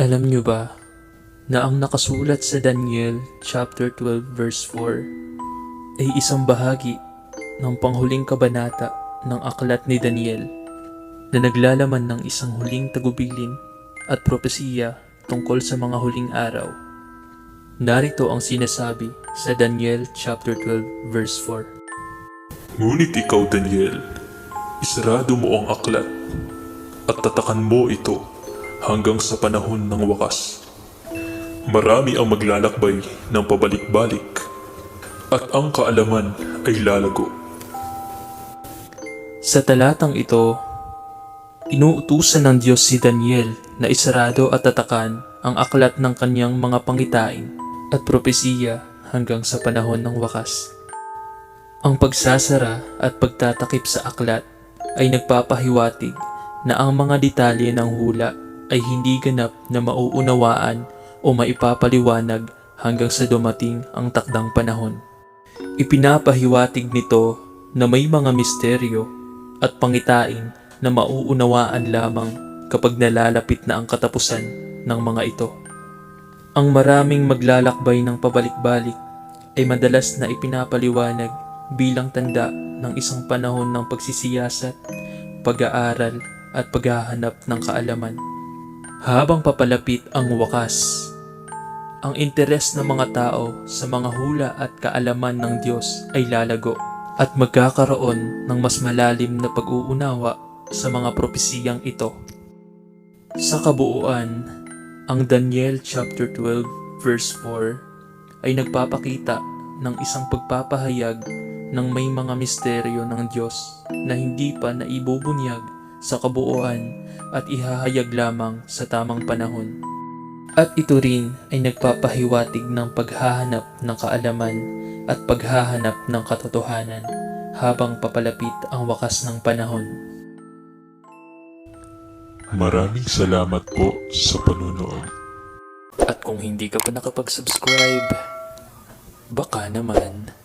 Alam niyo ba na ang nakasulat sa Daniel chapter 12 verse 4 ay isang bahagi ng panghuling kabanata ng aklat ni Daniel na naglalaman ng isang huling tagubilin at propesiya tungkol sa mga huling araw. Narito ang sinasabi sa Daniel chapter 12 verse 4. Ngunit ikaw, Daniel, isarado mo ang aklat at tatakan mo ito hanggang sa panahon ng wakas. Marami ang maglalakbay ng pabalik-balik at ang kaalaman ay lalago. Sa talatang ito, inuutusan ng Diyos si Daniel na isarado at tatakan ang aklat ng kanyang mga pangitain at propesiya hanggang sa panahon ng wakas. Ang pagsasara at pagtatakip sa aklat ay nagpapahiwatig na ang mga detalye ng hula ay hindi ganap na mauunawaan o maipapaliwanag hanggang sa dumating ang takdang panahon. Ipinapahiwatig nito na may mga misteryo at pangitain na mauunawaan lamang kapag nalalapit na ang katapusan ng mga ito. Ang maraming maglalakbay ng pabalik-balik ay madalas na ipinapaliwanag bilang tanda ng isang panahon ng pagsisiyasat, pag-aaral at paghahanap ng kaalaman. Habang papalapit ang wakas, ang interes ng mga tao sa mga hula at kaalaman ng Diyos ay lalago at magkakaroon ng mas malalim na pag-uunawa sa mga propesiyang ito. Sa kabuuan, ang Daniel chapter 12 verse 4 ay nagpapakita ng isang pagpapahayag ng may mga misteryo ng Diyos na hindi pa naibubunyag sa kabuuan at ihahayag lamang sa tamang panahon. At ito rin ay nagpapahiwatig ng paghahanap ng kaalaman at paghahanap ng katotohanan habang papalapit ang wakas ng panahon. Maraming salamat po sa panunood. At kung hindi ka pa nakapag-subscribe, baka naman